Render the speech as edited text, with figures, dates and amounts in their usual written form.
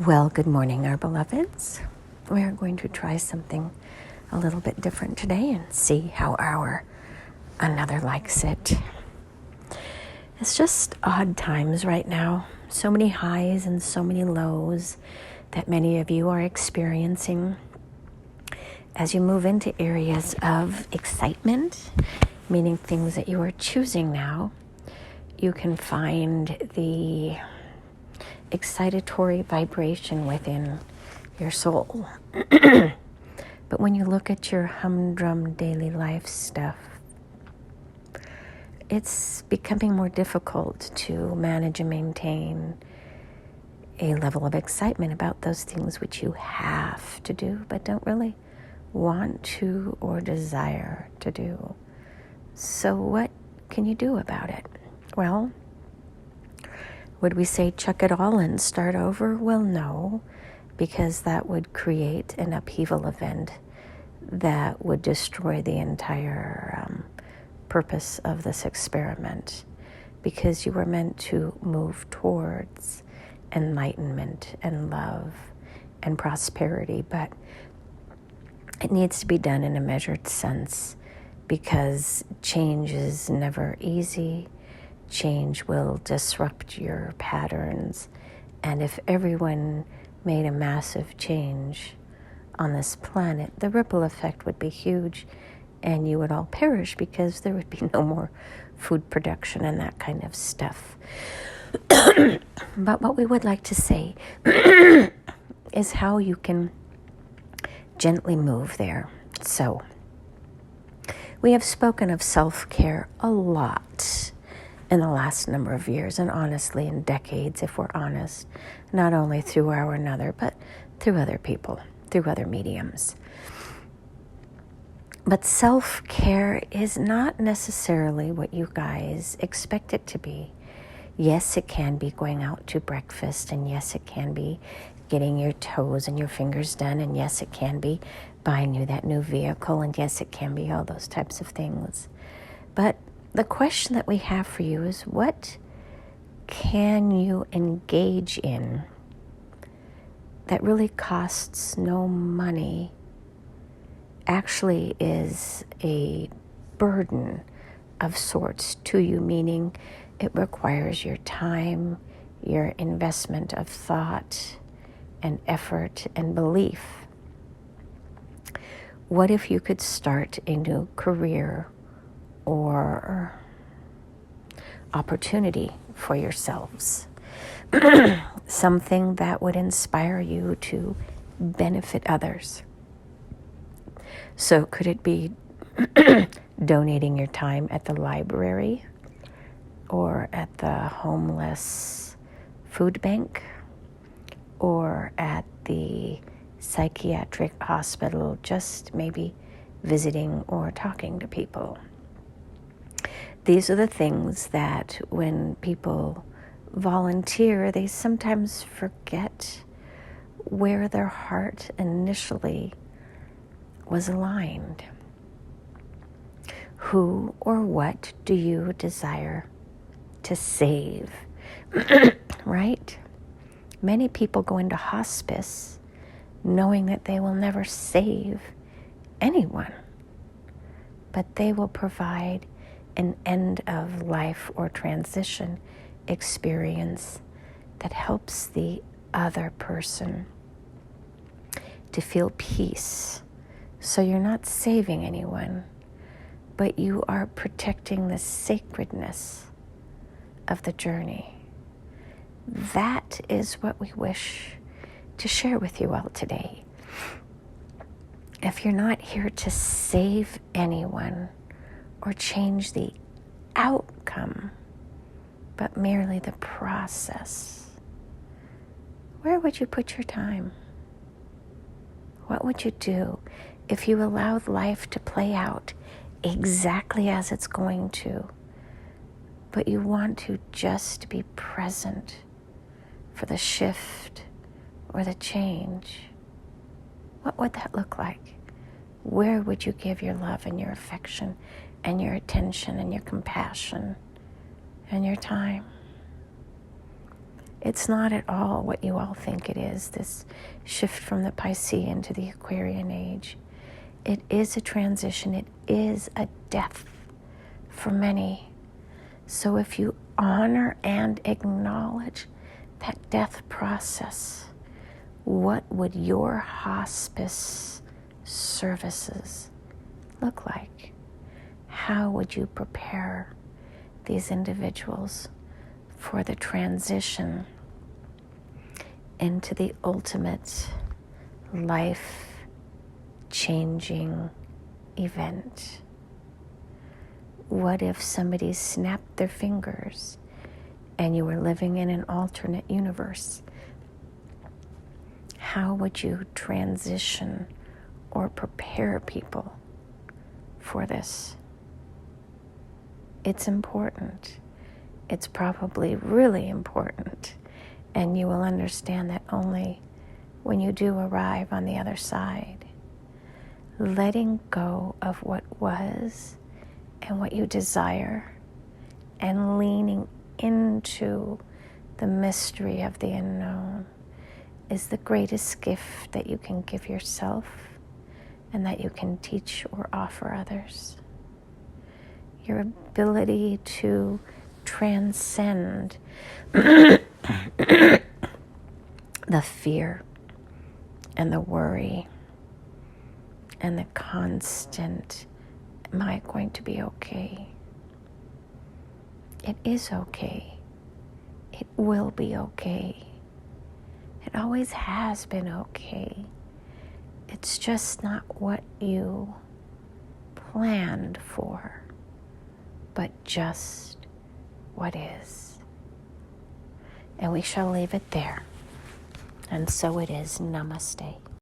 Well, good morning, our beloveds. We are going to try something a little bit different today and see how our another likes it. It's just odd times right now. So many highs and so many lows that many of you are experiencing. As you move into areas of excitement, meaning things that you are choosing now, you can find the excitatory vibration within your soul. But when you look at your humdrum daily life stuff, it's becoming more difficult to manage and maintain a level of excitement about those things which you have to do but don't really want to or desire to do. So what can you do about it? Well, would we say chuck it all and start over? Well, no, because that would create an upheaval event that would destroy the entire purpose of this experiment, because you were meant to move towards enlightenment and love and prosperity, but it needs to be done in a measured sense, because change is never easy. Change will disrupt your patterns. And if everyone made a massive change on this planet, the ripple effect would be huge, and you would all perish because there would be no more food production and that kind of stuff. But what we would like to say is how you can gently move there. So, we have spoken of self-care a lot in the last number of years, and honestly in decades, if we're honest, not only through our another, but through other people, through other mediums. But self-care is not necessarily what you guys expect it to be. Yes, it can be going out to breakfast, and yes, it can be getting your toes and your fingers done, and yes, it can be buying you that new vehicle, and yes, it can be all those types of things. But the question that we have for you is, what can you engage in that really costs no money, actually is a burden of sorts to you, meaning it requires your time, your investment of thought and effort and belief? What if you could start a new career or opportunity for yourselves? Something that would inspire you to benefit others. So could it be donating your time at the library or at the homeless food bank or at the psychiatric hospital, just maybe visiting or talking to people? These are the things that when people volunteer, they sometimes forget where their heart initially was aligned. Who or what do you desire to save? Right? Many people go into hospice knowing that they will never save anyone, but they will provide an end of life or transition experience that helps the other person to feel peace. So you're not saving anyone, but you are protecting the sacredness of the journey. That is what we wish to share with you all today. If you're not here to save anyone or change the outcome, but merely the process, where would you put your time? What would you do if you allowed life to play out exactly as it's going to, but you want to just be present for the shift or the change? What would that look like? Where would you give your love and your affection and your attention and your compassion and your time? It's not at all what you all think it is, this shift from the Piscean into the Aquarian age. It is a transition. It is a death for many. So if you honor and acknowledge that death process, what would your hospice services look like? How would you prepare these individuals for the transition into the ultimate life-changing event? What if somebody snapped their fingers and you were living in an alternate universe? How would you transition or prepare people for this? It's important. It's probably really important. And you will understand that only when you do arrive on the other side. Letting go of what was and what you desire, and leaning into the mystery of the unknown is the greatest gift that you can give yourself and that you can teach or offer others. Your ability to transcend the fear and the worry and the constant, am I going to be okay? It is okay. It will be okay. It always has been okay. It's just not what you planned for, but just what is. And we shall leave it there. And so it is. Namaste.